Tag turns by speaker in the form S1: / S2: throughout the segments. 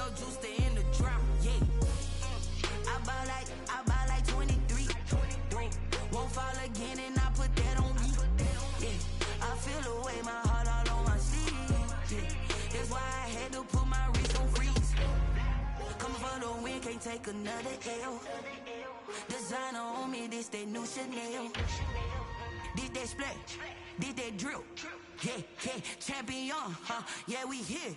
S1: Zero juice to in the drop, yeah. I buy like 23. Won't fall again and I put that on me. Yeah, I feel the way, my heart all on my sleeve. Yeah, that's why I had to put my wrist on freeze. Coming for the win, can't take another L. Designer on me, this that new Chanel. Did that splash, did that drill. Yeah, yeah, champion, huh? Yeah, we here.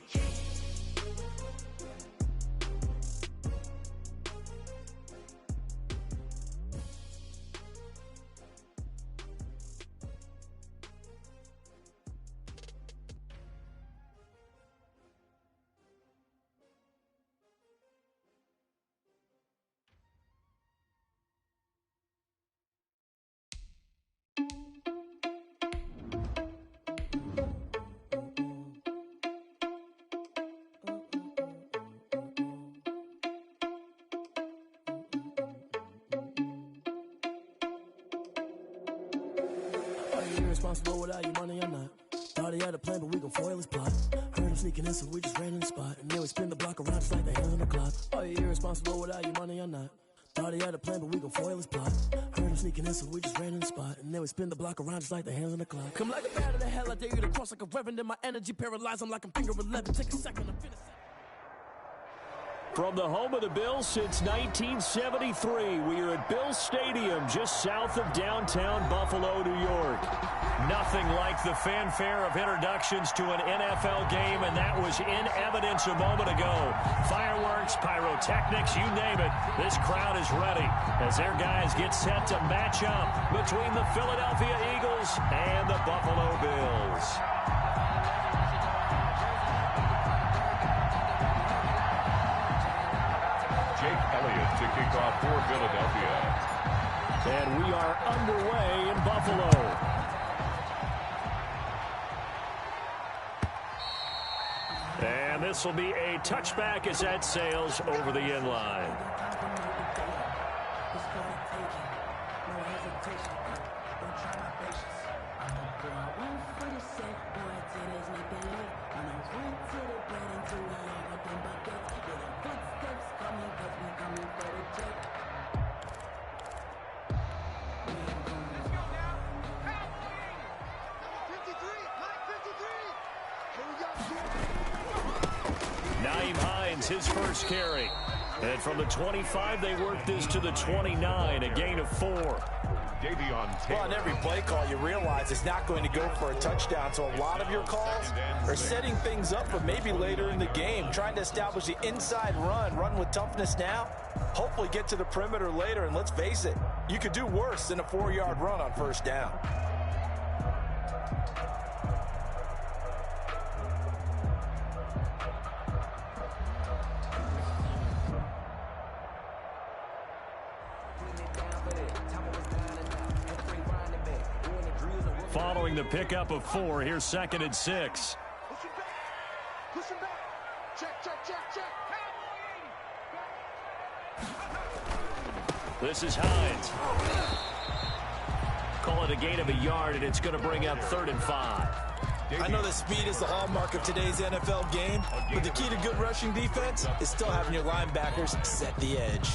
S2: Irresponsible without your money or not. Thought he had a plan, but we gon' foil his plot. Heard him sneaking in, so we just ran in the spot. And then we spin the block around just like the hands on the clock. Are you irresponsible without your money or not? Thought he had a plan, but we gon' foil his plot. Heard him sneaking in, so we just ran in the spot. And then we spin the block around just like the hands on the clock. Come like a bat of the hell, I dare you to cross like a reverend. In my energy paralyzed, I'm like I'm finger 11. Take a second, I'm finna.
S3: From the home of the Bills since 1973, we are at Bills Stadium just south of downtown Buffalo, New York. Nothing like the fanfare of introductions to an NFL game, and that was in evidence a moment ago. Fireworks, pyrotechnics, you name it, this crowd is ready as their guys get set to match up between the Philadelphia Eagles and the Buffalo Bills.
S4: Jake Elliott to kick off for Philadelphia.
S3: And we are underway in Buffalo. And this will be a touchback as that sails over the end line. His first carry. And from the 25, they work this to the 29, a gain of 4.
S5: Well, on every play call, you realize it's not going to go for a touchdown. So a lot of your calls are setting things up for maybe later in the game, trying to establish the inside run with toughness now, hopefully get to the perimeter later. And let's face it, you could do worse than a 4-yard run on first down.
S3: Following the pickup of 4, here's 2nd and 6.
S6: Push him back. Check.
S3: This is Hines. Call it a gain of a yard, and it's going to bring up 3rd and 5.
S5: I know that speed is the hallmark of today's NFL game, but the key to good rushing defense is still having your linebackers set the edge.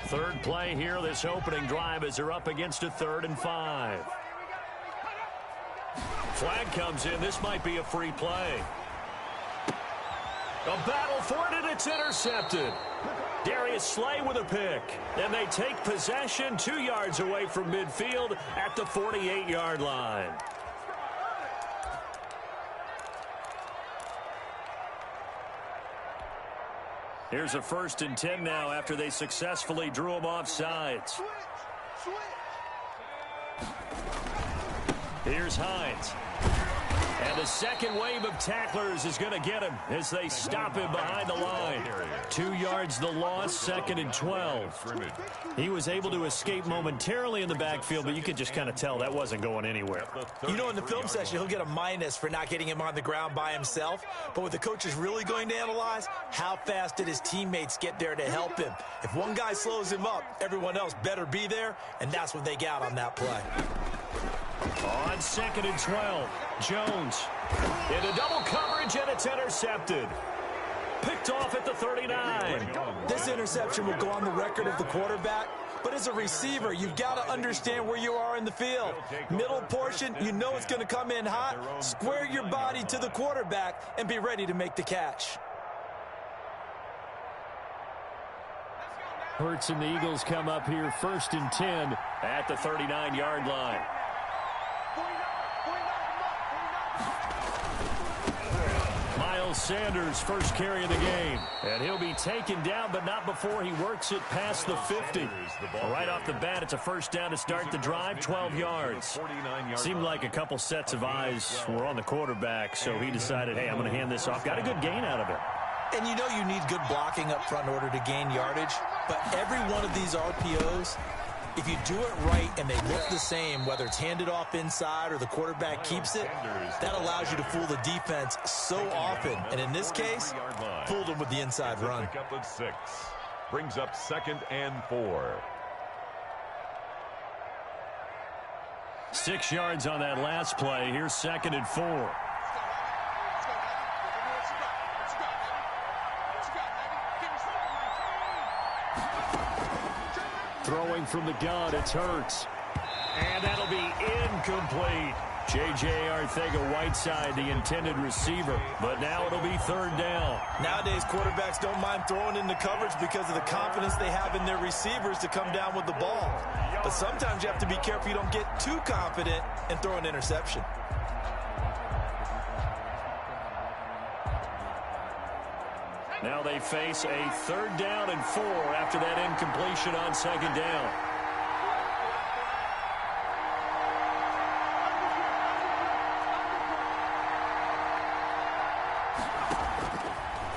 S3: Third play here, this opening drive, as they're up against a 3rd and 5. Flag comes in. This might be a free play. A battle for it, and it's intercepted. Darius Slay with a pick. And they take possession 2 yards away from midfield at the 48-yard line. Here's a 1st and 10 now after they successfully drew him off sides. Here's Hines. And the second wave of tacklers is going to get him as they stop him behind the line. 2 yards the loss, 2nd and 12. He was able to escape momentarily in the backfield, but you could just kind of tell that wasn't going anywhere.
S5: You know, in the film session, he'll get a minus for not getting him on the ground by himself. But what the coach is really going to analyze, how fast did his teammates get there to help him? If one guy slows him up, everyone else better be there, and that's what they got on that play.
S3: On 2nd and 12, Jones into double coverage, and it's intercepted. Picked off at the 39.
S5: This interception will go on the record of the quarterback, but as a receiver, you've got to understand where you are in the field. Middle portion, you know it's going to come in hot. Square your body to the quarterback and be ready to make the catch.
S3: Hurts and the Eagles come up here 1st and 10 at the 39-yard line. Miles Sanders first carry of the game. And he'll be taken down, but not before he works it past the 50. Right off the bat, it's a first down to start the drive, 12 yards. Seemed like a couple sets of eyes were on the quarterback, so he decided, hey, I'm going to hand this off. Got a good gain out of it.
S5: And you know you need good blocking up front in order to gain yardage, but every one of these RPOs, if you do it right and they look the same, whether it's handed off inside or the quarterback keeps it, that allows you to fool the defense so often. And in this case, fooled them with the inside run.
S4: Pick up at 6. Brings up 2nd and 4.
S3: 6 yards on that last play. Here's 2nd and 4. Throwing from the gun, it's Hurts. And that'll be incomplete. J.J. Arcega-Whiteside, the intended receiver. But now it'll be 3rd down.
S5: Nowadays, quarterbacks don't mind throwing into coverage because of the confidence they have in their receivers to come down with the ball. But sometimes you have to be careful you don't get too confident and throw an interception.
S3: Now they face a 3rd down and 4 after that incompletion on 2nd down.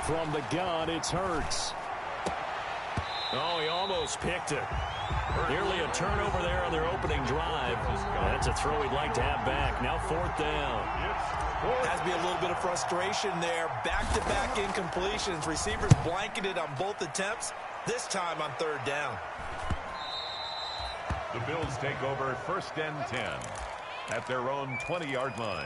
S3: From the gun, it's Hurts. Oh, he almost picked it. Nearly a turnover there on their opening drive. That's a throw he'd like to have back. Now 4th down.
S5: Has to be a little bit of frustration there. Back-to-back incompletions. Receivers blanketed on both attempts, this time on 3rd down.
S4: The Bills take over 1st and 10 at their own 20-yard line.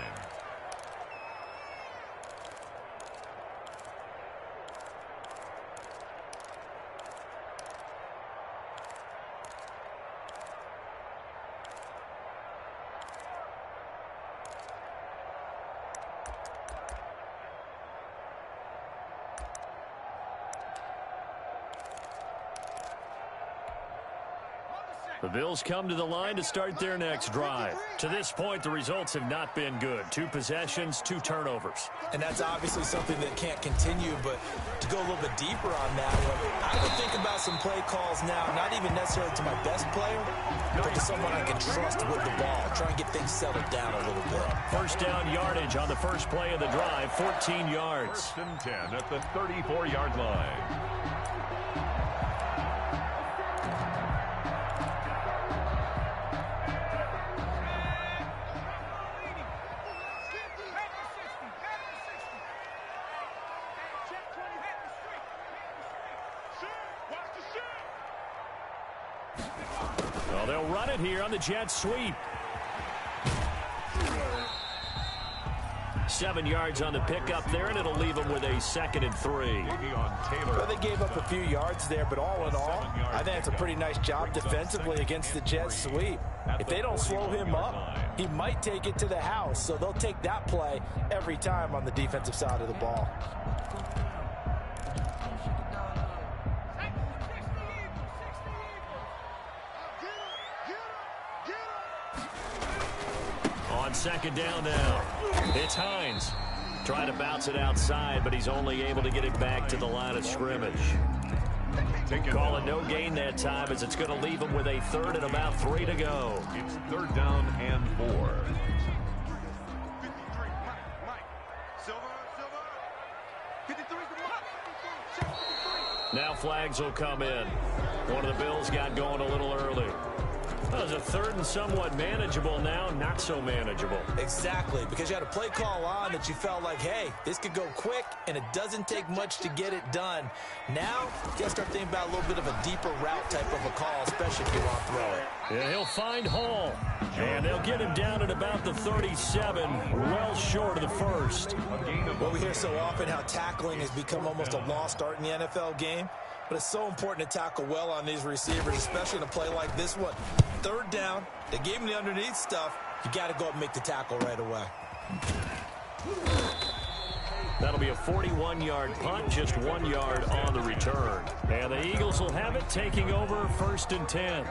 S3: The Bills come to the line to start their next drive. To this point, the results have not been good. 2 possessions, 2 turnovers.
S5: And that's obviously something that can't continue, but to go a little bit deeper on that one, I would think about some play calls now, not even necessarily to my best player, but to someone I can trust with the ball. Try and get things settled down a little bit.
S3: 1st down yardage on the first play of the drive, 14 yards.
S4: 1st and 10 at the 34-yard line.
S3: Well, they'll run it here on the jet sweep. 7 yards on the pickup there, and it'll leave them with a 2nd and 3.
S5: Well, they gave up a few yards there, but all in all, I think it's a pretty nice job defensively against the jet sweep. If they don't slow him up, he might take it to the house, so they'll take that play every time on the defensive side of the ball.
S3: On 2nd down now, it's Hines. Trying to bounce it outside, but he's only able to get it back to the line of scrimmage. Calling no gain that time as it's going to leave him with a 3rd and about 3 to go.
S4: It's 3rd down and 4.
S3: Now flags will come in. One of the Bills got going a little early. Well, it's a 3rd and somewhat manageable now, not so manageable.
S5: Exactly, because you had a play call on that you felt like, hey, this could go quick, and it doesn't take much to get it done. Now, you got to start thinking about a little bit of a deeper route type of a call, especially if you want to throw it.
S3: And he'll find Hall. And they'll get him down at about the 37, well short of the first.
S5: Well, we hear so often how tackling has become almost a lost art in the NFL game. But it's so important to tackle well on these receivers, especially in a play like this one. Third down, they gave him the underneath stuff. You got to go up and make the tackle right away.
S3: That'll be a 41-yard punt, just 1 yard on the return. And the Eagles will have it, taking over 1st and 10.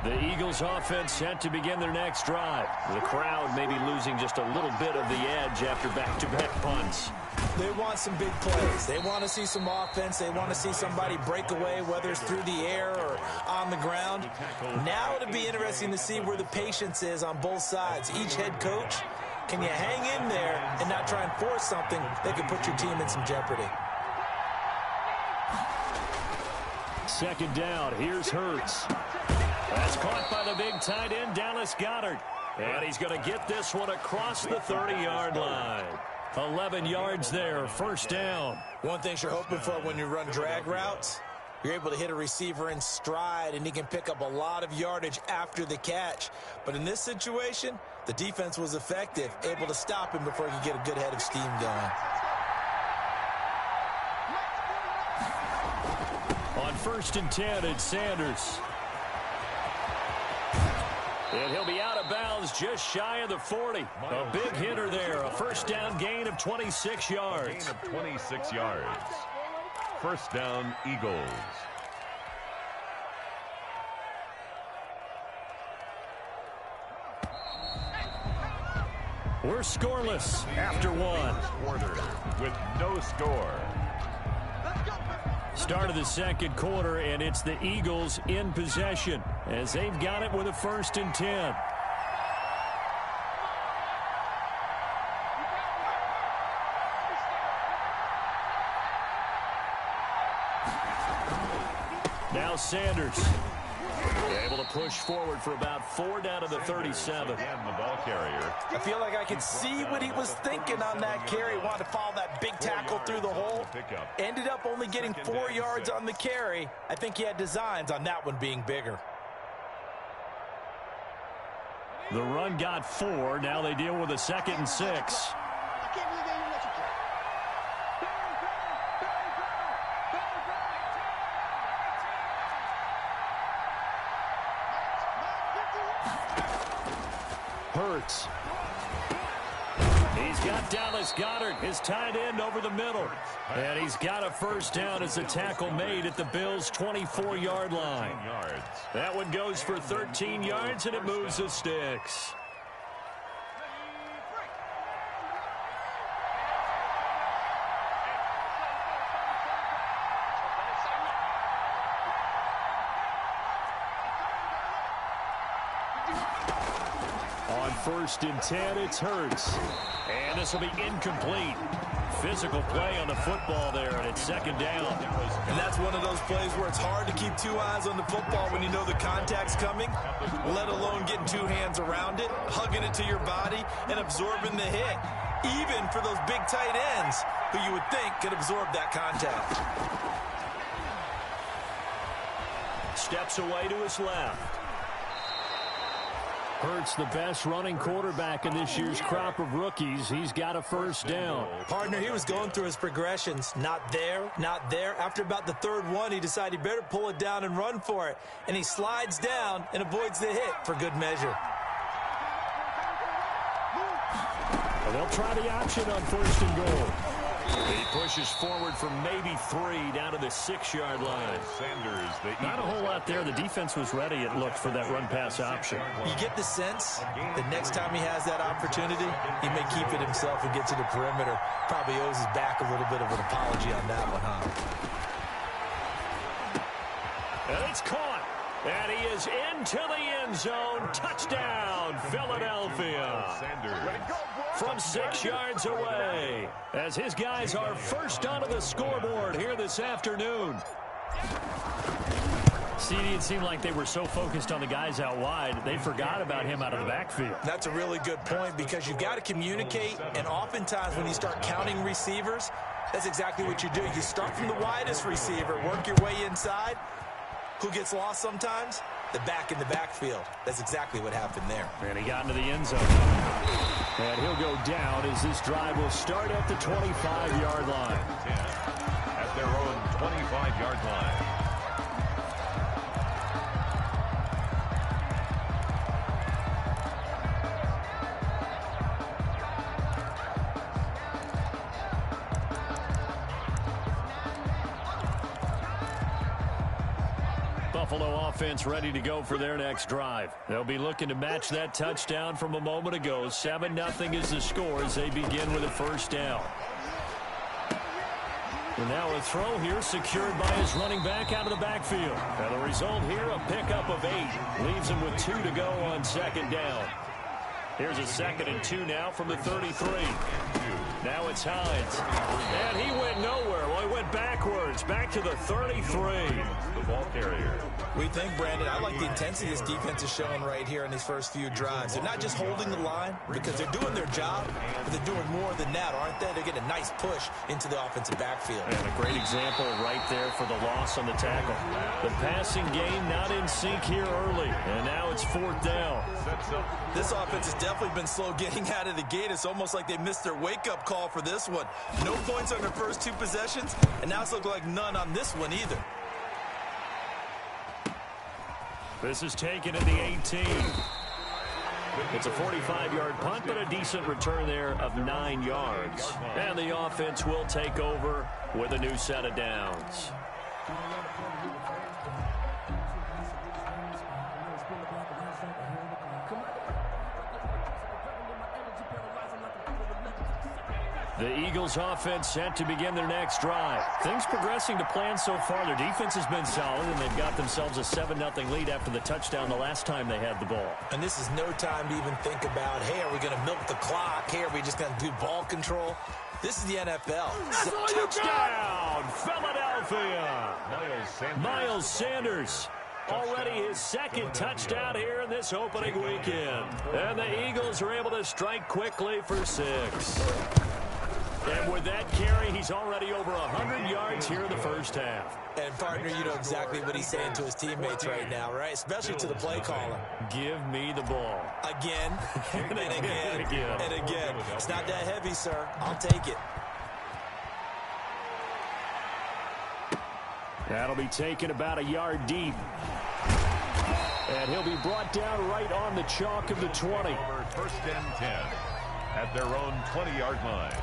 S3: The Eagles offense set to begin their next drive. The crowd may be losing just a little bit of the edge after back-to-back punts.
S5: They want some big plays. They want to see some offense. They want to see somebody break away, whether it's through the air or on the ground. Now it'll be interesting to see where the patience is on both sides. Each head coach, can you hang in there and not try and force something that could put your team in some jeopardy?
S3: Second down, here's Hurts. That's caught by the big tight end, Dallas Goedert. And he's going to get this one across the 30-yard line. 11 yards there, first down.
S5: One thing you're hoping for when you run drag routes, you're able to hit a receiver in stride, and he can pick up a lot of yardage after the catch. But in this situation, the defense was effective, able to stop him before he could get a good head of steam going.
S3: On 1st and 10, it's Sanders. And he'll be out of bounds just shy of the 40. A big hitter there. A first down gain of 26 yards.
S4: Gain of 26 yards. First down, Eagles.
S3: We're scoreless after one.
S4: Quarter with no score.
S3: Start of the second quarter, and it's the Eagles in possession as they've got it with a 1st and 10. Now Sanders able to push forward for about 4 down to the 37.
S4: Again, the ball carrier.
S5: I feel like I could see what he was thinking on that carry. Wanted to follow that big tackle through the hole. Ended up only getting 4 yards on the carry. I think he had designs on that one being bigger.
S3: The run got 4. Now they deal with a 2nd and 6. Hurts. He's got Dallas Goedert, his tight end, over the middle. And he's got a first down as the tackle made at the Bills' 24-yard line. That one goes for 13 yards, and it moves the sticks. On 1st and 10, it's Hurts. And this will be incomplete. Physical play on the football there, and it's 2nd down.
S5: And that's one of those plays where it's hard to keep 2 eyes on the football when you know the contact's coming, let alone getting 2 hands around it, hugging it to your body, and absorbing the hit, even for those big tight ends who you would think could absorb that contact.
S3: Steps away to his left. Hurts, the best running quarterback in this year's crop of rookies. He's got a first down.
S5: Partner, he was going through his progressions. Not there, not there. After about the 3rd one, he decided he better pull it down and run for it. And he slides down and avoids the hit for good measure.
S3: And they'll try the option on 1st and goal. He pushes forward for maybe 3 down to the 6-yard line.
S4: Sanders,
S3: not a whole lot there. The defense was ready, it looked, for that run-pass option.
S5: You get the sense that next time he has that opportunity, he may keep it himself and get to the perimeter. Probably owes his back a little bit of an apology on that one, huh?
S3: And it's caught. And he is into the end zone. Touchdown, Philadelphia. From 6 yards away, as his guys are first onto the scoreboard here this afternoon. CD, it seemed like they were so focused on the guys out wide, they forgot about him out of the backfield.
S5: That's a really good point because you've got to communicate, and oftentimes when you start counting receivers, that's exactly what you do. You start from the widest receiver, work your way inside. Who gets lost sometimes? The back in the backfield. That's exactly what happened there.
S3: And he got into the end zone. And he'll go down as this drive will start at the 25-yard line.
S4: At their own 25-yard line.
S3: Buffalo offense ready to go for their next drive. They'll be looking to match that touchdown from a moment ago. 7-0 is the score as they begin with a first down. And now a throw here secured by his running back out of the backfield. And the result here, a pickup of 8. Leaves him with 2 to go on second down. Here's a 2nd and 2 now from the 33. Now it's Hines. And he went nowhere. Well, he went backwards. Back to the 33.
S4: The ball carrier.
S5: We think, Brandon, I like the intensity this defense is showing right here in these first few drives. They're not just holding the line because they're doing their job, but they're doing more than that, aren't they? They're getting a nice push into the offensive backfield.
S3: And a great example right there for the loss on the tackle. The passing game not in sync here early. And now it's 4th down.
S5: This offense has definitely been slow getting out of the gate. It's almost like they missed their wake-up call for this one. No points on their first 2 possessions, and now it's looking like none on this one either.
S3: This is taken at the 18. It's a 45-yard punt, but a decent return there of 9 yards. And the offense will take over with a new set of downs. The Eagles offense set to begin their next drive. Things progressing to plan so far. Their defense has been solid, and they've got themselves a 7-0 lead after the touchdown the last time they had the ball.
S5: And this is no time to even think about, hey, are we going to milk the clock? Hey, are we just going to do ball control? This is the NFL.
S3: Touchdown, Philadelphia. Miles Sanders. Already his 2nd touchdown here in this opening weekend. And the Eagles are able to strike quickly for 6. And with that carry, he's already over 100 yards here in the first half.
S5: And, partner, you know exactly what he's saying to his teammates right now, right? Especially to the play caller.
S3: Give me the ball.
S5: Again, and again, and again. It's not that heavy, sir. I'll take it.
S3: That'll be taken about a yard deep. And he'll be brought down right on the chalk of the 20.
S4: 1st and 10 at their own 20-yard line.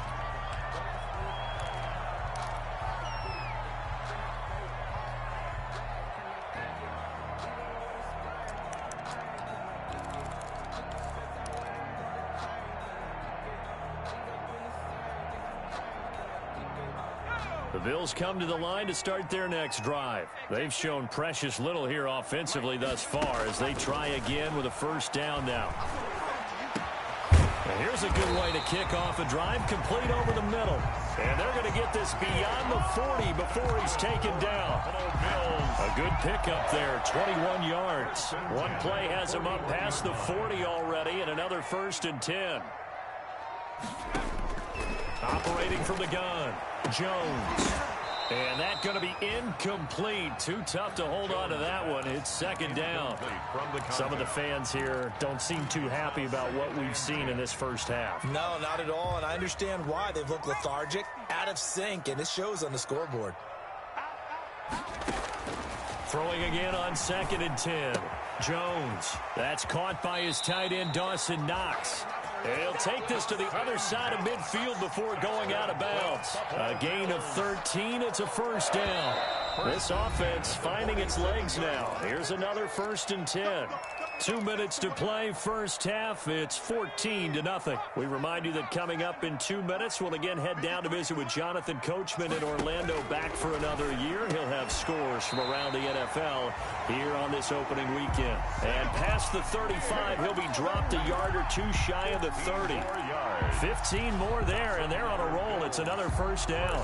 S3: The Bills come to the line to start their next drive. They've shown precious little here offensively thus far as they try again with a first down now. And here's a good way to kick off a drive, complete over the middle. And they're going to get this beyond the 40 before he's taken down. A good pickup there, 21 yards. One play has him up past the 40 already, and another 1st and 10. Operating from the gun, Jones. And that's going to be incomplete. Too tough to hold on to that one. It's 2nd down. Some of the fans here don't seem too happy about what we've seen in this first half.
S5: No, not at all, and I understand why. They've looked lethargic, out of sync, and it shows on the scoreboard.
S3: Throwing again on 2nd and 10. Jones. That's caught by his tight end, Dawson Knox. He'll take this to the other side of midfield before going out of bounds. A gain of 13. It's a first down. This offense finding its legs now. Here's another 1st and 10. 2 minutes to play, first half. It's 14-0. We remind you that coming up in 2 minutes, we'll again head down to visit with Jonathan Coachman in Orlando, back for another year. He'll have scores from around the NFL here on this opening weekend. And past the 35, he'll be dropped a yard or 2 shy of the 30. 15 more there, and they're on a roll. It's another first down.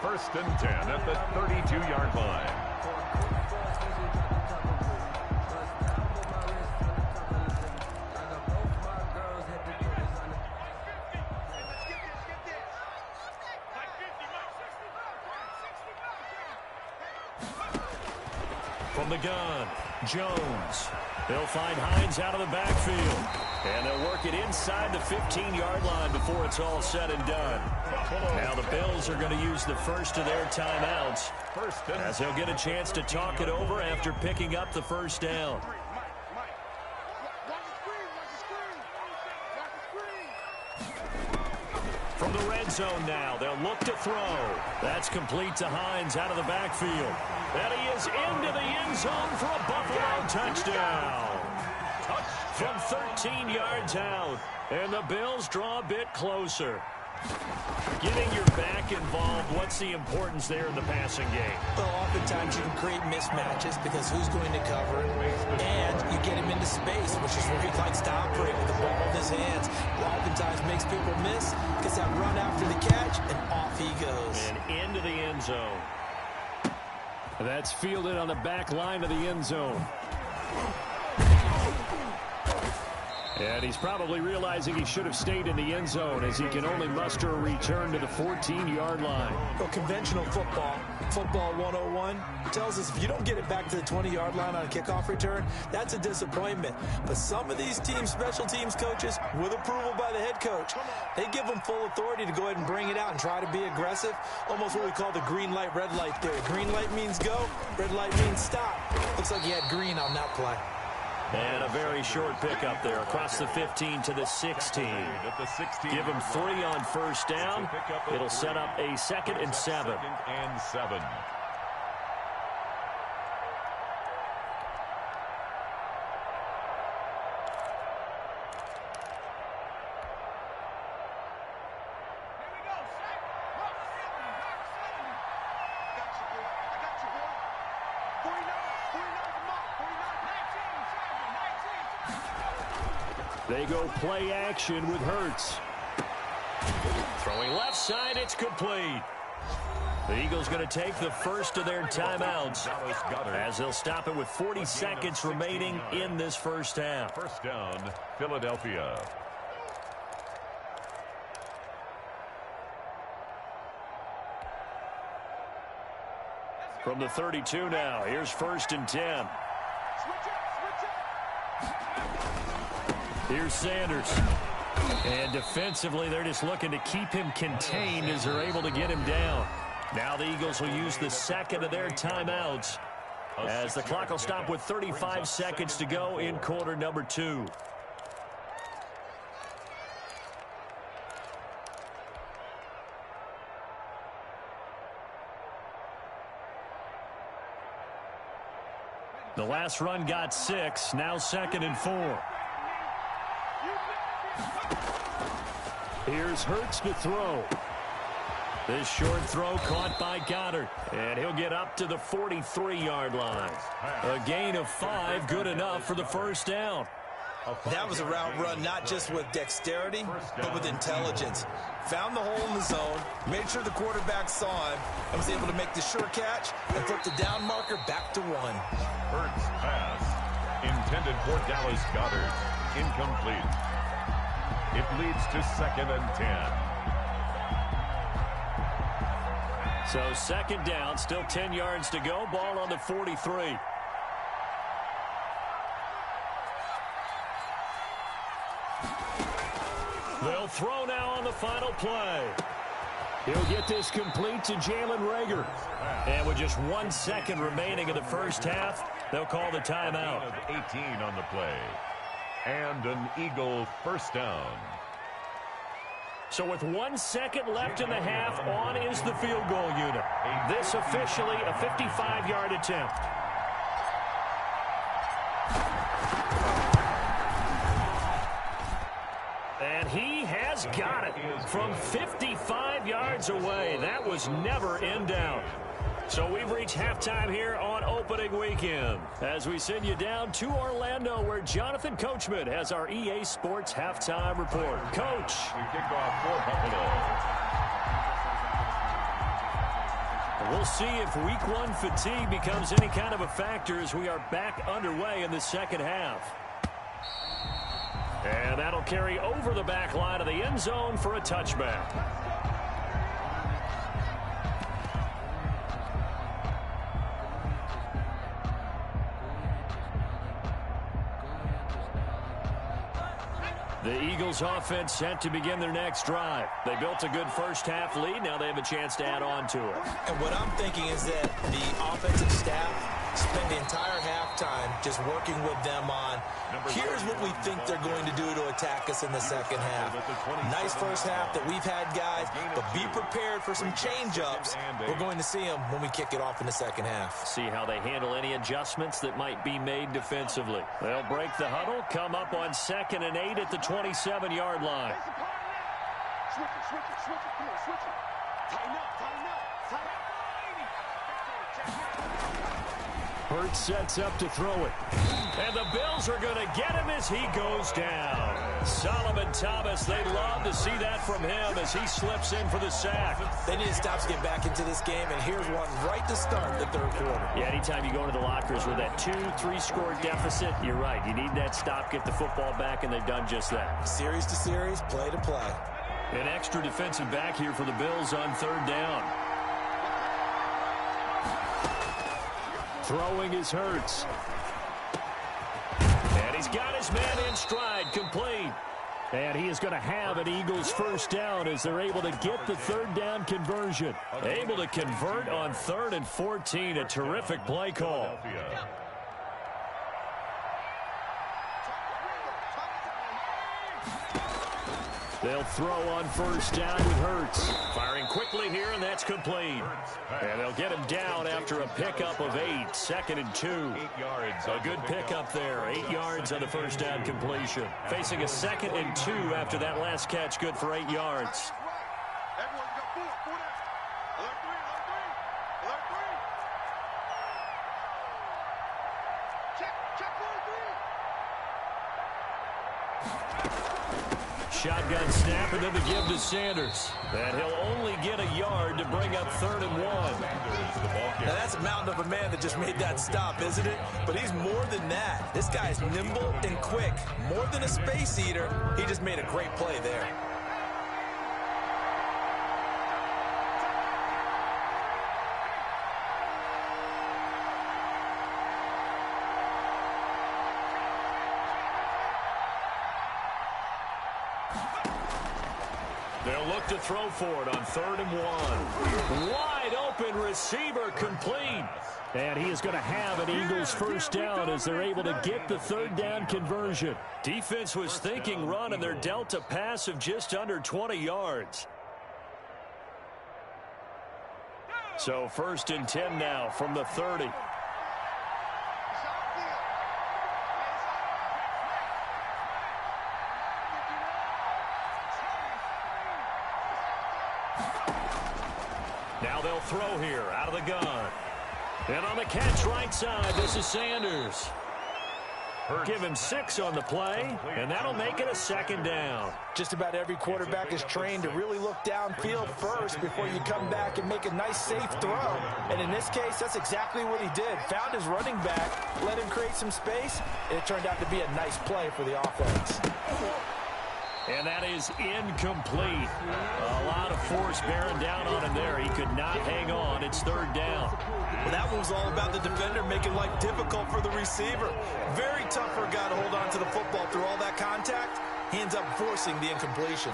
S4: 1st and 10 at the 32-yard line.
S3: From the gun, Jones. They'll find Hines out of the backfield. And they'll work it inside the 15-yard line before it's all said and done. Now the Bills are going to use the first of their timeouts as they'll get a chance to talk it over after picking up the first down. From the red zone now, they'll look to throw. That's complete to Hines out of the backfield. And he is into the end zone for a Buffalo touchdown. From 13 yards out, and the Bills draw a bit closer. Getting your back involved, what's the importance there in the passing game?
S5: Well, oftentimes you can create mismatches because who's going to cover it, and you get him into space, which is where he likes to operate with the ball in his hands. Oftentimes makes people miss, gets that run after the catch, and off he goes.
S3: And into the end zone. That's fielded on the back line of the end zone. And he's probably realizing he should have stayed in the end zone as he can only muster a return to the 14-yard line.
S5: Well, conventional football 101, tells us if you don't get it back to the 20-yard line on a kickoff return, that's a disappointment. But some of these teams, special teams coaches, with approval by the head coach, they give them full authority to go ahead and bring it out and try to be aggressive. Almost what we call the green light, red light theory. Green light means go, red light means stop. Looks like he had green on that play.
S3: And a very short pickup there across the 15 to the 16. Give him 3 on first down. It'll set up a 2nd and 7. They go play action with Hurts. Throwing left side, it's complete. The Eagles going to take the first of their timeouts as they'll stop it with 40 seconds remaining in this first half.
S4: First down, Philadelphia.
S3: From the 32 now, here's 1st and 10. Here's Sanders. And defensively, they're just looking to keep him contained as they're able to get him down. Now the Eagles will use the 2nd of their timeouts as the clock will stop with 35 seconds to go in quarter number 2. The last run got 6, now 2nd and 4. Here's Hurts to throw. This short throw caught by Goddard, and he'll get up to the 43-yard line. A gain of 5, good enough for the first down.
S5: That was a route run not just with dexterity, but with intelligence. Found the hole in the zone, made sure the quarterback saw him, and was able to make the sure catch and flip the down marker back to 1.
S4: Hurts pass intended for Dallas Goddard. Incomplete. It leads to 2nd and 10.
S3: So 2nd down, still 10 yards to go. Ball on the 43. They'll throw now on the final play. He'll get this complete to Jalen Reagor. And with just 1 second remaining in the first half, they'll call the timeout.
S4: 18 on the play. And an Eagle first down.
S3: So with 1 second left in the half, on is the field goal unit. This officially a 55-yard attempt. And he has got it from 55 yards away. That was never in doubt. So we've reached halftime here on opening weekend as we send you down to Orlando where Jonathan Coachman has our EA Sports halftime report. Coach.
S4: We kick off for Buffalo.
S3: We'll see if week 1 fatigue becomes any kind of a factor as we are back underway in the second half. And that'll carry over the back line of the end zone for a touchback. The Eagles offense set to begin their next drive. They built a good first-half lead. Now they have a chance to add on to it.
S5: And what I'm thinking is that the offensive staff spend the entire halftime just working with them on, here's what we think they're going to do to attack us in the second half. Nice first half that we've had, guys, but be prepared for some change-ups. We're going to see them when we kick it off in the second half.
S3: See how they handle any adjustments that might be made defensively. They'll break the huddle, come up on 2nd and 8 at the 27-yard line.
S6: Switch it. Come on, switch it. Tighten up.
S3: Hurts sets up to throw it. And the Bills are going to get him as he goes down. Solomon Thomas, they love to see that from him as he slips in for the sack.
S5: They need to stop to get back into this game, and here's one right to start the third quarter.
S3: Yeah, anytime you go into the lockers with that 2-3 score deficit, you're right. You need that stop, get the football back, and they've done just that.
S5: Series to series, play to play.
S3: An extra defensive back here for the Bills on 3rd down. Throwing is Hurts. And he's got his man in stride, complete. And he is going to have an Eagles first down as they're able to get the 3rd down conversion. Able to convert on 3rd and 14. A terrific play call. They'll throw on 1st down with Hurts. Firing quickly here, and that's complete. And they'll get him down after a pickup of 8. 2nd and 2.
S4: 8 yards.
S3: A good pickup there. 8 yards on the 1st down completion. Facing a 2nd and 2 after that last catch, good for 8 yards.
S6: Everyone got four down. Alert three. Check 1-3.
S3: Shotgun snap, and then the give to Sanders. And he'll only get a yard to bring up 3rd and 1.
S5: Now that's a mountain of a man that just made that stop, isn't it? But he's more than that. This guy's nimble and quick. More than a space eater, he just made a great play there.
S3: They'll look to throw for it on 3rd and 1. Wide open receiver, complete. And he is going to have an Eagles first down as they're able to get the 3rd down conversion. Defense was thinking run, and they're dealt a pass of just under 20 yards. So 1st and 10 now from the 30. Now they'll throw here out of the gun. And on the catch right side, this is Sanders. Give him 6 on the play, and that'll make it a 2nd down.
S5: Just about every quarterback is trained to really look downfield first before you come back and make a nice, safe throw. And in this case, that's exactly what he did. Found his running back, let him create some space, and it turned out to be a nice play for the offense.
S3: And that is incomplete. A lot of force bearing down on him there. He could not hang on. It's 3rd down.
S5: Well, that one was all about the defender making life difficult for the receiver. Very tough for a guy to hold on to the football through all that contact. He ends up forcing the incompletion.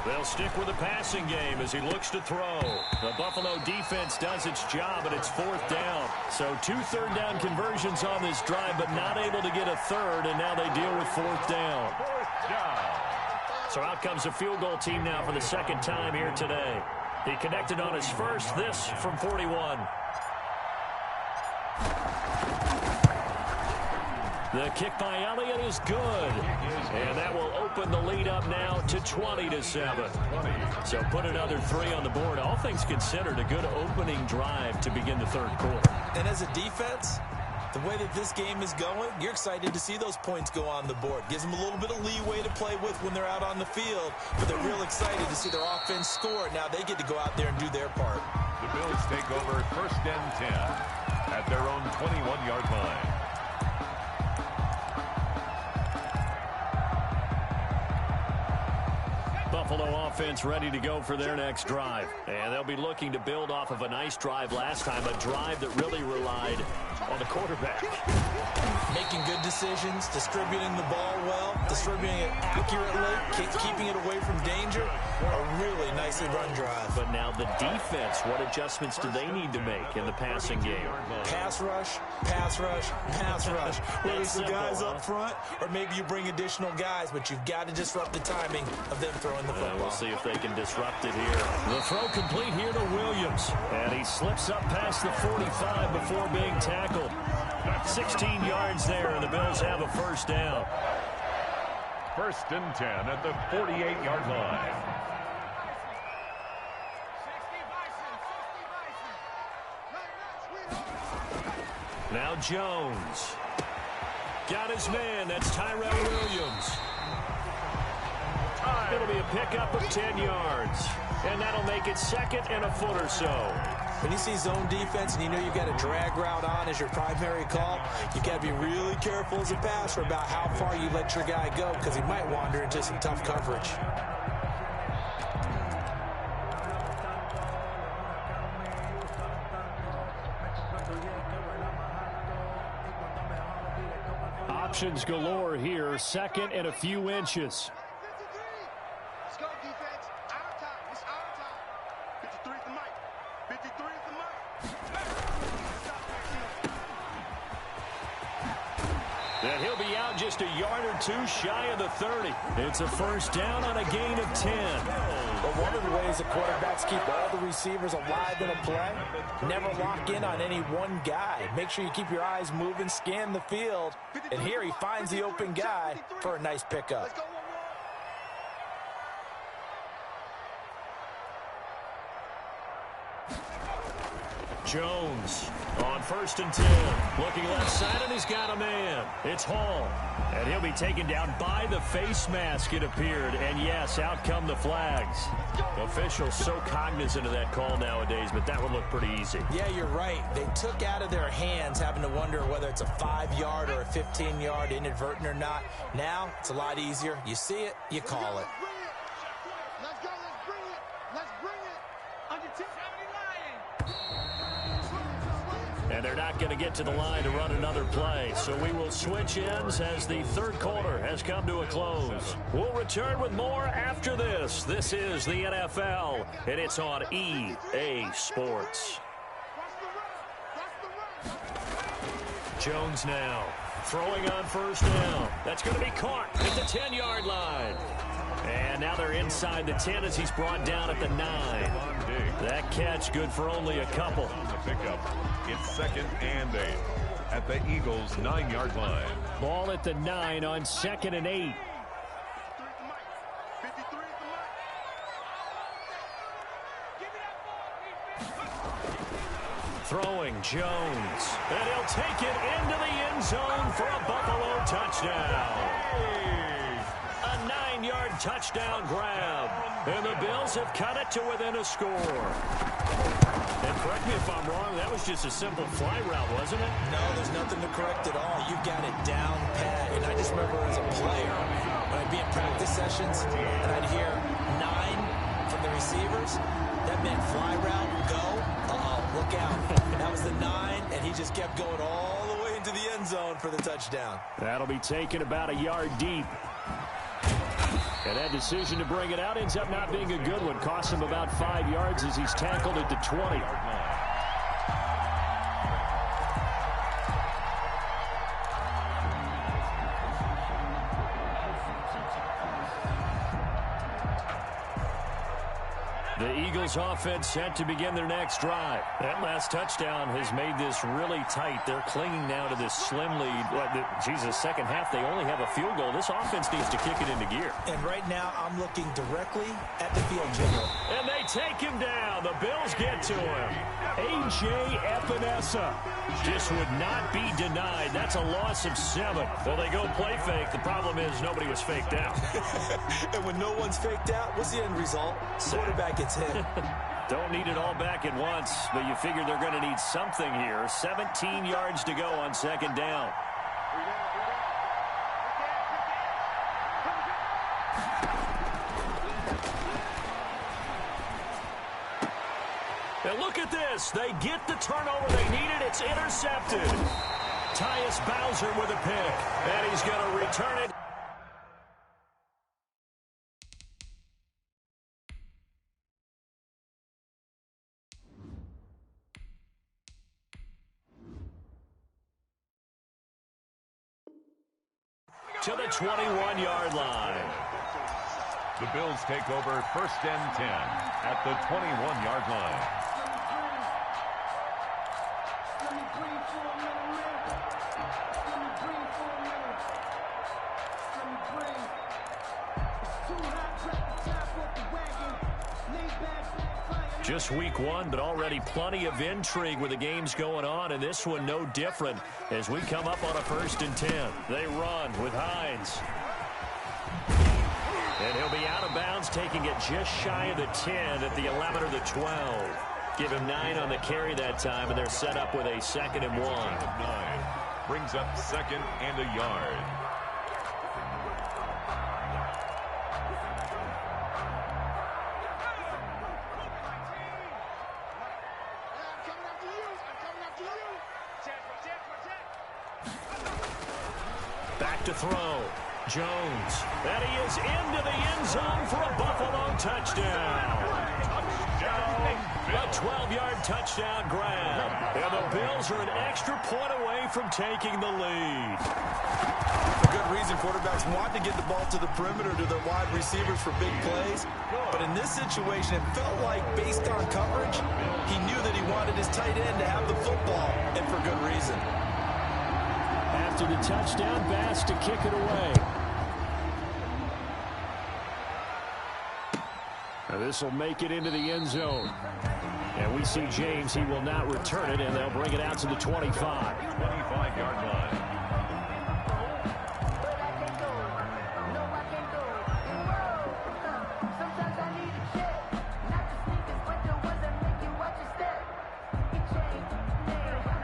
S3: They'll stick with the passing game as he looks to throw. The Buffalo defense does its job, and it's 4th down. So 2 3rd down conversions on this drive, but not able to get a 3rd, and now they deal with 4th down. So out comes a field goal team now for the 2nd time here today. He connected on his first, this from 41. The kick by Elliott is good. And that will open the lead up now to 20-7. So put another 3 on the board. All things considered, a good opening drive to begin the 3rd quarter.
S5: And as a defense, the way that this game is going, you're excited to see those points go on the board. Gives them a little bit of leeway to play with when they're out on the field. But they're real excited to see their offense score. Now they get to go out there and do their part.
S4: The Bills take over 1st and 10 at their own 21-yard line.
S3: Buffalo offense ready to go for their next drive. And they'll be looking to build off of a nice drive last time, a drive that really relied on the quarterback.
S5: Making good decisions, distributing the ball well, distributing it accurately, keeping it away from danger. A really nicely run drive.
S3: But now the defense, what adjustments do they need to make in the passing game?
S5: Pass rush, pass rush, pass rush. Whether it's the guys up front or maybe you bring additional guys, but you've got to disrupt the timing of them throwing the football.
S3: We'll see if they can disrupt it here. The throw complete here to Williams. And he slips up past the 45 before being tackled. 16 yards there, and the Bills have a first down.
S4: 1st and 10 at the 48-yard line.
S3: Now Jones. Got his man. That's Tyrell Williams. It'll be a pickup of 10 yards. And that'll make it 2nd and a foot or so.
S5: When you see zone defense and you know you've got a drag route on as your primary call, you got to be really careful as a passer about how far you let your guy go because he might wander into some tough coverage.
S3: Options galore here. 2nd and a few inches.
S6: Let's go, defense. Our time. It's our time. 53 is the mic. 53 is the mic.
S3: And he'll be out just a yard or two shy of the 30. It's a first down on a gain of 10.
S5: But one of the ways the quarterbacks keep all the receivers alive in a play, never lock in on any one guy. Make sure you keep your eyes moving, scan the field. And here he finds the open guy for a nice pickup.
S3: Jones on 1st and 10. Looking left side, and he's got a man. It's Hall. And he'll be taken down by the face mask, it appeared. And yes, out come the flags. Officials so cognizant of that call nowadays, but that would look pretty easy.
S5: Yeah, you're right. They took out of their hands having to wonder whether it's a 5-yard or a 15-yard inadvertent or not. Now, it's a lot easier. You see it, you call it.
S6: Let's go. Let's bring it. Let's bring it. Under 10.
S3: And they're not going to get to the line to run another play. So we will switch ends as the 3rd quarter has come to a close. We'll return with more after this. This is the NFL, and it's on EA Sports. Jones now throwing on 1st down. That's going to be caught at the 10-yard line. And now they're inside the 10 as he's brought down at the 9. That catch good for only a couple.
S4: Pickup. It's 2nd and 8 at the Eagles' 9-yard line.
S3: Ball at the 9 on 2nd and 8. Throwing Jones. And he'll take it into the end zone for a Buffalo touchdown. A 9-yard touchdown grab. And the Bills have cut it to within a score. And correct me if I'm wrong, that was just a simple fly route, wasn't it?
S5: No, there's nothing to correct at all. You've got it down pat. And I just remember as a player, when I'd be in practice sessions, and I'd hear 9 from the receivers, that meant fly route, go, look out. That was the 9, and he just kept going all the way into the end zone for the touchdown.
S3: That'll be taken about a yard deep. And that decision to bring it out ends up not being a good one. Costs him about 5 yards as he's tackled at the 20. The Eagles offense set to begin their next drive. That last touchdown has made this really tight. They're clinging now to this slim lead. Jesus, second half, they only have a field goal. This offense needs to kick it into gear.
S5: And right now, I'm looking directly at the field general.
S3: And they take him down. The Bills get to him. A.J. Epinesa just would not be denied. That's a loss of 7. Well, they go play fake. The problem is nobody was faked out.
S5: And when no one's faked out, what's the end result? Quarterback gets hit.
S3: Don't need it all back at once, but you figure they're going to need something here. 17 yards to go on 2nd down. And look at this. They get the turnover they needed. It's intercepted. Tyus Bowser with a pick. And he's going to return it. To the 21-yard line.
S4: The Bills take over 1st and 10 at the 21-yard line.
S3: Just week 1, but already plenty of intrigue with the games going on, and this one no different as we come up on a 1st and 10. They run with Hines. And he'll be out of bounds, taking it just shy of the 10 at the 11 or the 12. Give him 9 on the carry that time, and they're set up with a 2nd and 1.
S4: 9 brings up 2nd and a yard.
S3: Back to throw. Jones. And he is into the end zone for a Buffalo touchdown. A 12-yard touchdown grab. And the Bills are an extra point away from taking the lead.
S5: A good reason quarterbacks want to get the ball to the perimeter to their wide receivers for big plays. But in this situation, it felt like based on coverage, he knew that he wanted his tight end to have the football, and for good reason.
S3: After the touchdown, Bass to kick it away. Now this will make it into the end zone. And we see James. He will not return it, and they'll bring it out to the 25.
S4: 25-yard line.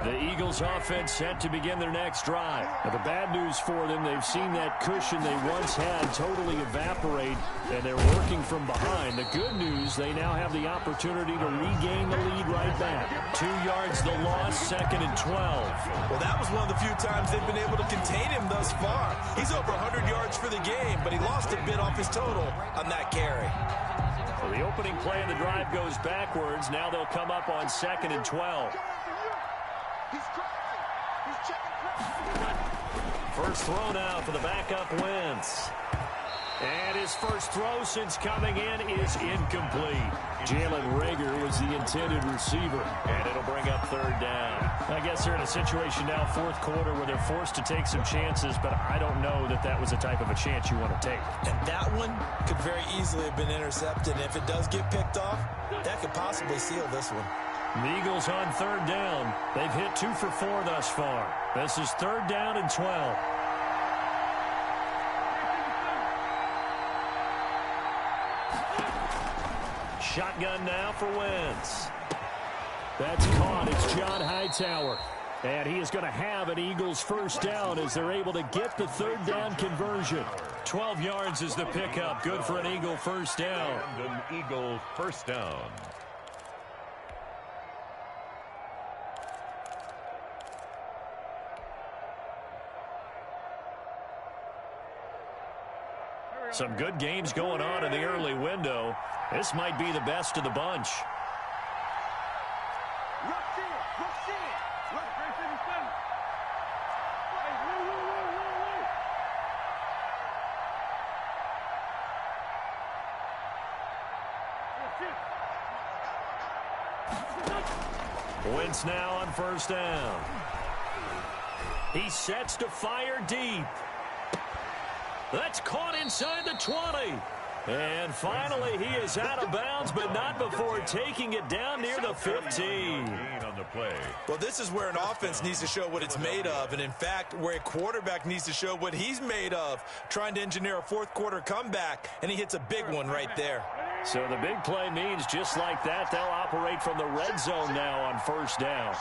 S3: The Eagles offense set to begin their next drive. Now the bad news for them, they've seen that cushion they once had totally evaporate, and they're working from behind. The good news, they now have the opportunity to regain the lead right back. 2 yards the loss, 2nd and 12.
S5: Well, that was one of the few times they've been able to contain him thus far. He's over 100 yards for the game, but he lost a bit off his total on that carry.
S3: So the opening play of the drive goes backwards. Now they'll come up on 2nd and 12. First throw now for the backup Wentz. And his first throw since coming in is incomplete. Jalen Reagor was the intended receiver, and it'll bring up 3rd down. I guess they're in a situation now, 4th quarter, where they're forced to take some chances, but I don't know that that was the type of a chance you want to take.
S5: And that one could very easily have been intercepted. And if it does get picked off, that could possibly seal this one.
S3: The Eagles on 3rd down. They've hit 2 for 4 thus far. This is 3rd down and 12. Shotgun now for Wentz. That's caught. It's John Hightower. And he is going to have an Eagles first down as they're able to get the 3rd down conversion. 12 yards is the pickup. Good for an Eagle first down.
S4: And an Eagle first down.
S3: Some good games going on in the early window. This might be the best of the bunch. Wentz now on first down. He sets to fire deep. That's caught inside the 20. And finally, he is out of bounds, but not before taking it down near the 15.
S4: On the play.
S5: Well, this is where an offense needs to show what it's made of, and in fact, where a quarterback needs to show what he's made of, trying to engineer a 4th quarter comeback, and he hits a big one right there.
S3: So the big play means just like that, they'll operate from the red zone now on first down.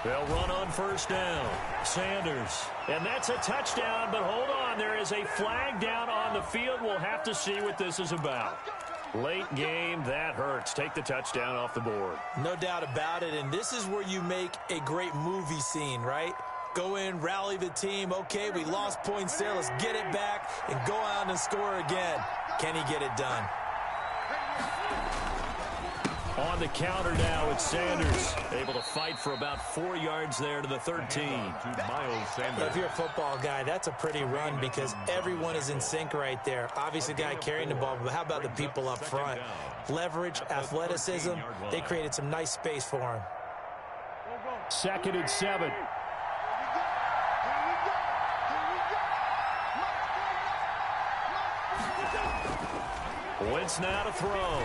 S3: They'll run on first down. Sanders. And that's a touchdown, but hold on. There is a flag down on the field. We'll have to see what this is about. Late game, that hurts. Take the touchdown off the board.
S5: No doubt about it, and this is where you make a great movie scene, right? Go in, rally the team. Okay, we lost points there. Let's get it back and go out and score again. Can he get it done?
S3: On the counter now, it's Sanders. Able to fight for about 4 yards there to the 13.
S4: Miles Sanders.
S5: If you're a football guy, that's a pretty run because everyone is in sync right there. Obviously, the guy carrying the ball, but how about the people up front? Leverage, athleticism, they created some nice space for him.
S3: 2nd and 7. Wentz now to throw.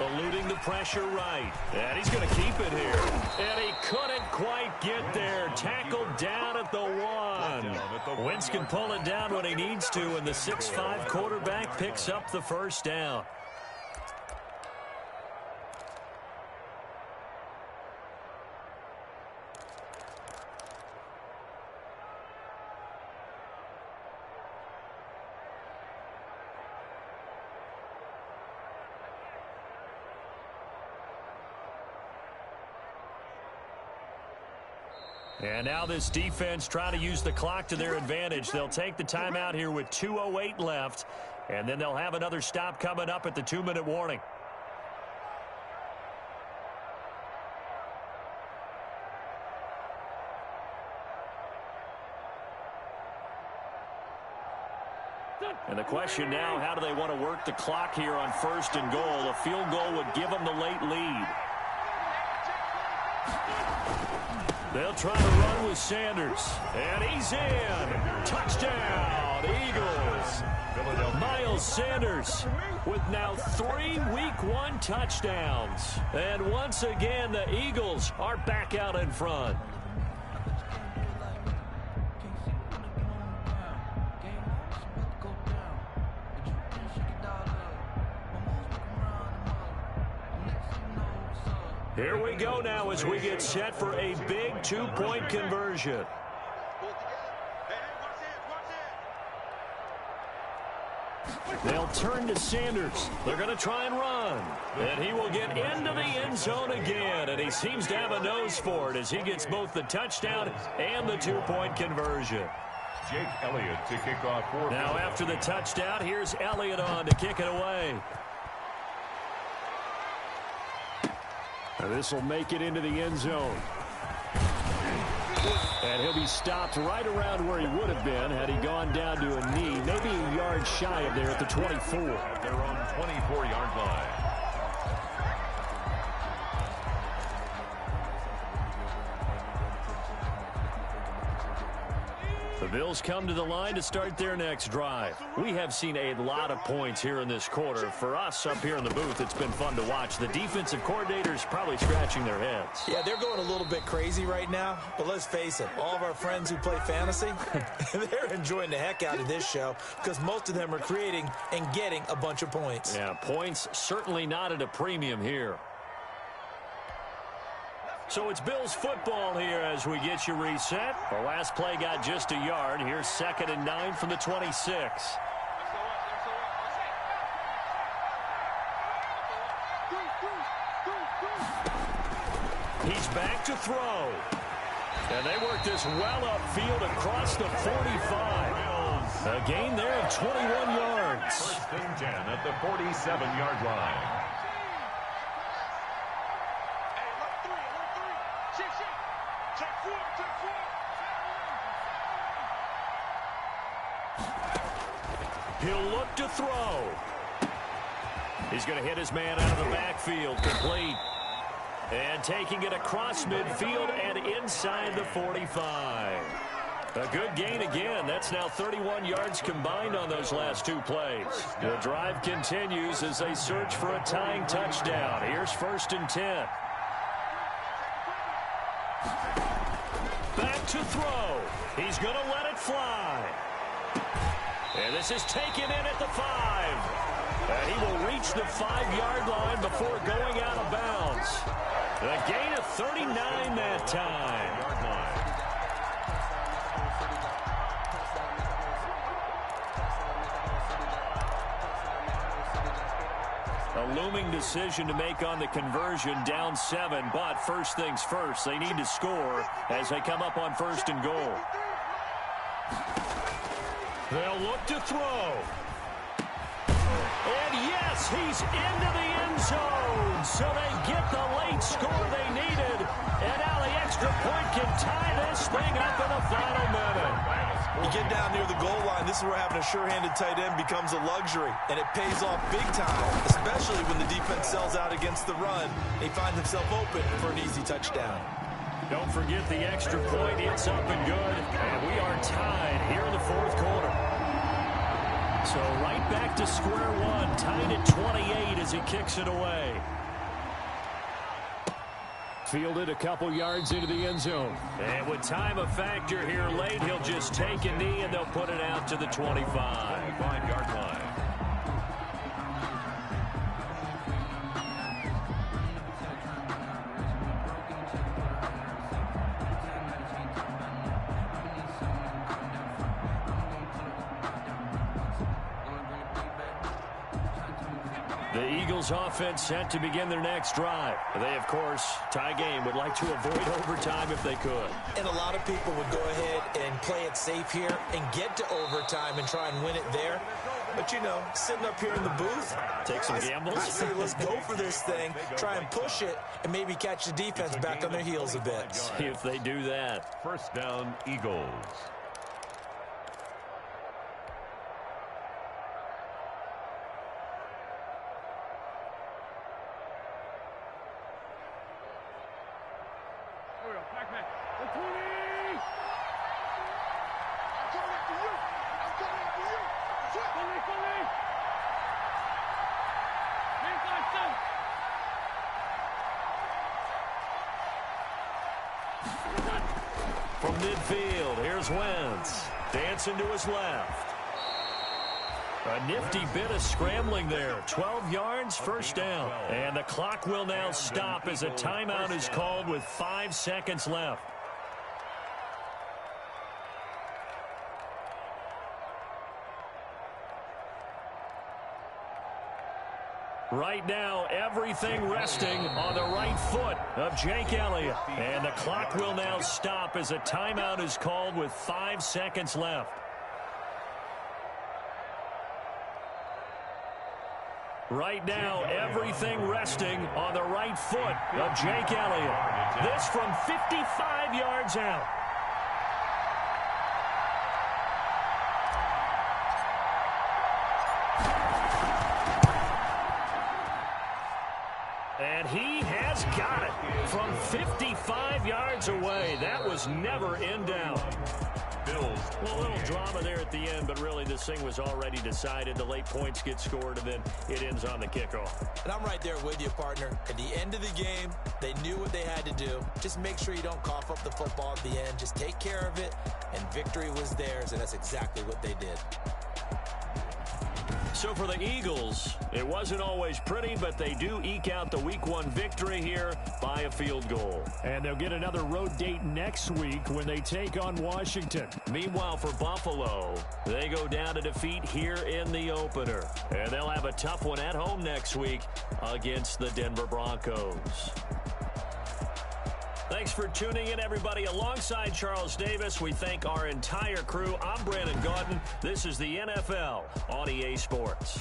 S3: Eluding the pressure right. And he's going to keep it here. And he couldn't quite get there. Tackled down at the 1. Wentz can pull it down when he needs to, and the 6'5" quarterback picks up the first down. And now this defense trying to use the clock to their advantage. They'll take the timeout here with 2:08 left, and then they'll have another stop coming up at the 2-minute warning. And the question now, how do they want to work the clock here on 1st and goal? A field goal would give them the late lead. They'll try to run with Sanders. And he's in. Touchdown, Eagles. Miles Sanders with now 3 Week 1 touchdowns. And once again, the Eagles are back out in front. Here we go now as we get set for a big 2-point conversion. They'll turn to Sanders. They're going to try and run. And he will get into the end zone again. And he seems to have a nose for it as he gets both the touchdown and the 2-point conversion.
S4: Jake Elliott to kick off for.
S3: Now after the touchdown, here's Elliott on to kick it away. This will make it into the end zone. And he'll be stopped right around where he would have been had he gone down to a knee, maybe a yard shy of there at the 24.
S4: They're on 24-yard line.
S3: The Bills come to the line to start their next drive. We have seen a lot of points here in this quarter. For us up here in the booth, it's been fun to watch. The defensive coordinators probably scratching their heads.
S5: Yeah, they're going a little bit crazy right now, but let's face it, all of our friends who play fantasy, they're enjoying the heck out of this show because most of them are creating and getting a bunch of points.
S3: Yeah, points certainly not at a premium here. So it's Bills football here as we get you reset. The last play got just a yard. Here's 2nd and 9 from the 26. He's back to throw. And they work this well upfield across the 45. A gain there of 21 yards.
S4: 1st and 10 at the 47-yard line.
S3: He'll look to throw. He's going to hit his man out of the backfield. Complete. And taking it across midfield and inside the 45. A good gain again. That's now 31 yards combined on those last 2 plays. The drive continues as they search for a tying touchdown. Here's 1st and 10. Back to throw. He's going to let it fly. And this is taken in at the 5. And he will reach the 5-yard line before going out of bounds. A gain of 39 that time. A looming decision to make on the conversion, down 7, but first things first, they need to score as they come up on 1st and goal. They'll look to throw. And yes, he's into the end zone. So they get the late score they needed. And now the extra point can tie this thing up in the final minute.
S5: You get down near the goal line, this is where having a sure-handed tight end becomes a luxury. And it pays off big time, especially when the defense sells out against the run. He finds himself open for an easy touchdown.
S3: Don't forget the extra point. It's up and good. And we are tied here in the 4th quarter. So right back to square one, tied at 28 as he kicks it away. Fielded a couple yards into the end zone. And with time a factor here late, he'll just take a knee and they'll put it out to the 25-yard line. The Eagles offense set to begin their next drive. They, of course, tie game, would like to avoid overtime if they could.
S5: And a lot of people would go ahead and play it safe here and get to overtime and try and win it there. But, you know, sitting up here in the booth,
S3: take some gambles.
S5: I say let's go for this thing, try and push it, and maybe catch the defense back on their heels a bit.
S3: See if they do that.
S4: First down, Eagles.
S3: From midfield, here's Wentz. Dancing to his left. A nifty bit of scrambling there. 12 yards, first down. And the clock will now stop as a timeout is called with 5 seconds left. Right now, everything resting on the right foot of Jake Elliott. And the clock will now stop as a timeout is called with 5 seconds left. Right now, everything resting on the right foot of Jake Elliott. This from 55 yards out. And he has got it from 55 yards away. That was never in doubt. Bills. Well, a little drama there at the end, but really this thing was already decided. The late points get scored, and then it ends on the kickoff.
S5: And I'm right there with you, partner. At the end of the game, they knew what they had to do. Just make sure you don't cough up the football at the end. Just take care of it, and victory was theirs, and that's exactly what they did.
S3: So for the Eagles, it wasn't always pretty, but they do eke out the Week 1 victory here by a field goal. And they'll get another road date next week when they take on Washington. Meanwhile, for Buffalo, they go down to defeat here in the opener. And they'll have a tough one at home next week against the Denver Broncos. Thanks for tuning in, everybody. Alongside Charles Davis, we thank our entire crew. I'm Brandon Gaudin. This is the NFL on EA Sports.